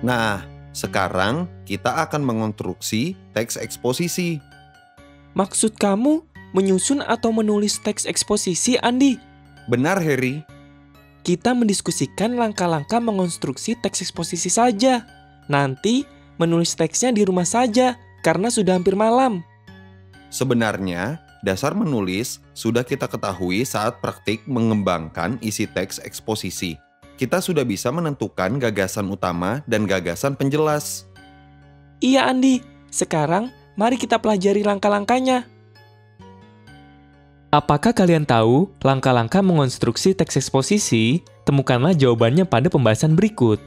Nah, sekarang kita akan mengonstruksi teks eksposisi. Maksud kamu menyusun atau menulis teks eksposisi, Andi? Benar, Harry. Kita mendiskusikan langkah-langkah mengonstruksi teks eksposisi saja. Nanti menulis teksnya di rumah saja, karena sudah hampir malam. Sebenarnya, dasar menulis sudah kita ketahui saat praktik mengembangkan isi teks eksposisi. Kita sudah bisa menentukan gagasan utama dan gagasan penjelas. Iya, Andi. Sekarang, mari kita pelajari langkah-langkahnya. Apakah kalian tahu langkah-langkah mengonstruksi teks eksposisi? Temukanlah jawabannya pada pembahasan berikut.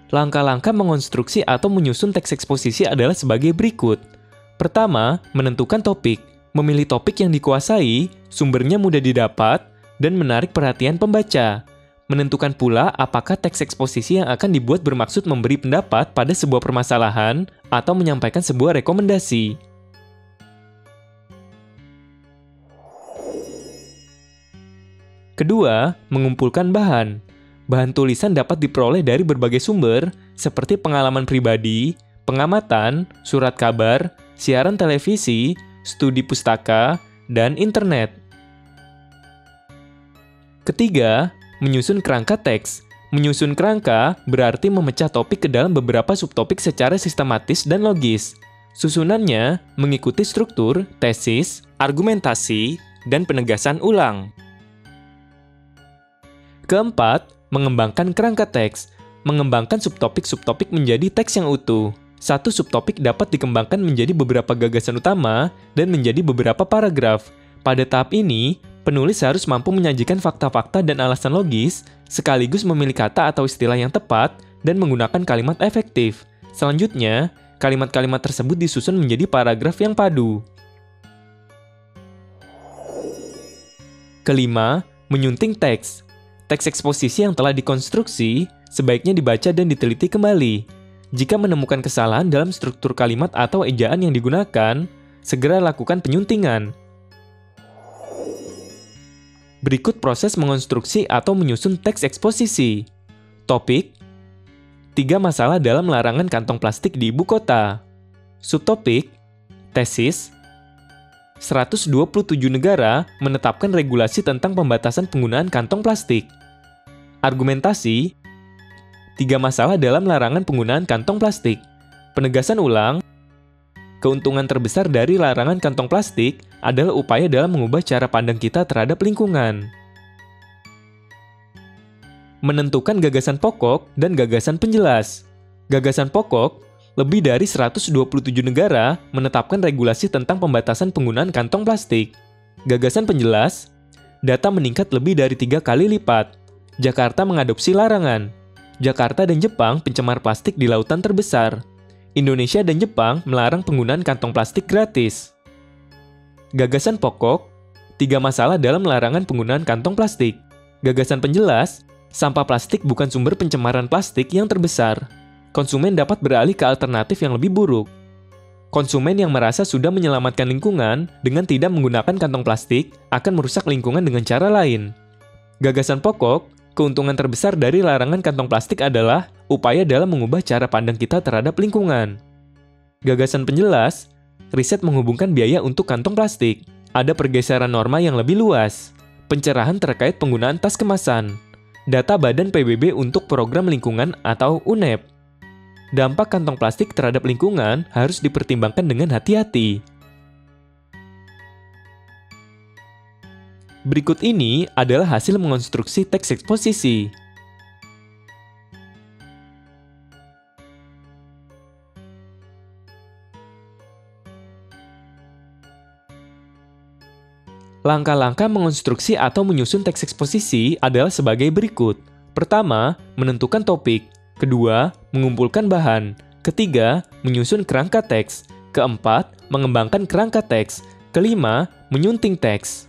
Langkah-langkah mengonstruksi atau menyusun teks eksposisi adalah sebagai berikut. Pertama, menentukan topik. Memilih topik yang dikuasai, sumbernya mudah didapat, dan menarik perhatian pembaca. Menentukan pula apakah teks eksposisi yang akan dibuat bermaksud memberi pendapat pada sebuah permasalahan atau menyampaikan sebuah rekomendasi. Kedua, mengumpulkan bahan. Bahan tulisan dapat diperoleh dari berbagai sumber, seperti pengalaman pribadi, pengamatan, surat kabar, siaran televisi, studi pustaka, dan internet. Ketiga, menyusun kerangka teks. Menyusun kerangka berarti memecah topik ke dalam beberapa subtopik secara sistematis dan logis. Susunannya mengikuti struktur, tesis, argumentasi, dan penegasan ulang. Keempat, mengembangkan kerangka teks. Mengembangkan subtopik-subtopik menjadi teks yang utuh. Satu subtopik dapat dikembangkan menjadi beberapa gagasan utama dan menjadi beberapa paragraf. Pada tahap ini, penulis harus mampu menyajikan fakta-fakta dan alasan logis, sekaligus memilih kata atau istilah yang tepat, dan menggunakan kalimat efektif. Selanjutnya, kalimat-kalimat tersebut disusun menjadi paragraf yang padu. Kelima, menyunting teks. Teks eksposisi yang telah dikonstruksi sebaiknya dibaca dan diteliti kembali. Jika menemukan kesalahan dalam struktur kalimat atau ejaan yang digunakan, segera lakukan penyuntingan. Berikut proses mengonstruksi atau menyusun teks eksposisi. Topik: 3 masalah dalam larangan kantong plastik di ibu kota. Subtopik: tesis: 127 negara menetapkan regulasi tentang pembatasan penggunaan kantong plastik. Argumentasi: 3 masalah dalam larangan penggunaan kantong plastik. Penegasan ulang: keuntungan terbesar dari larangan kantong plastik adalah upaya dalam mengubah cara pandang kita terhadap lingkungan. Menentukan gagasan pokok dan gagasan penjelas. Gagasan pokok: lebih dari 127 negara menetapkan regulasi tentang pembatasan penggunaan kantong plastik. Gagasan penjelas: data meningkat lebih dari 3 kali lipat. Jakarta mengadopsi larangan. Jakarta dan Jepang pencemar plastik di lautan terbesar. Indonesia dan Jepang melarang penggunaan kantong plastik gratis. Gagasan pokok: 3 masalah dalam larangan penggunaan kantong plastik. Gagasan penjelas: sampah plastik bukan sumber pencemaran plastik yang terbesar. Konsumen dapat beralih ke alternatif yang lebih buruk. Konsumen yang merasa sudah menyelamatkan lingkungan dengan tidak menggunakan kantong plastik akan merusak lingkungan dengan cara lain. Gagasan pokok: keuntungan terbesar dari larangan kantong plastik adalah upaya dalam mengubah cara pandang kita terhadap lingkungan. Gagasan penjelas: riset menghubungkan biaya untuk kantong plastik. Ada pergeseran norma yang lebih luas. Pencerahan terkait penggunaan tas kemasan. Data Badan PBB untuk Program Lingkungan atau UNEP. Dampak kantong plastik terhadap lingkungan harus dipertimbangkan dengan hati-hati. Berikut ini adalah hasil mengonstruksi teks eksposisi. Langkah-langkah mengonstruksi atau menyusun teks eksposisi adalah sebagai berikut. Pertama, menentukan topik. Kedua, mengumpulkan bahan. Ketiga, menyusun kerangka teks. Keempat, mengembangkan kerangka teks. Kelima, menyunting teks.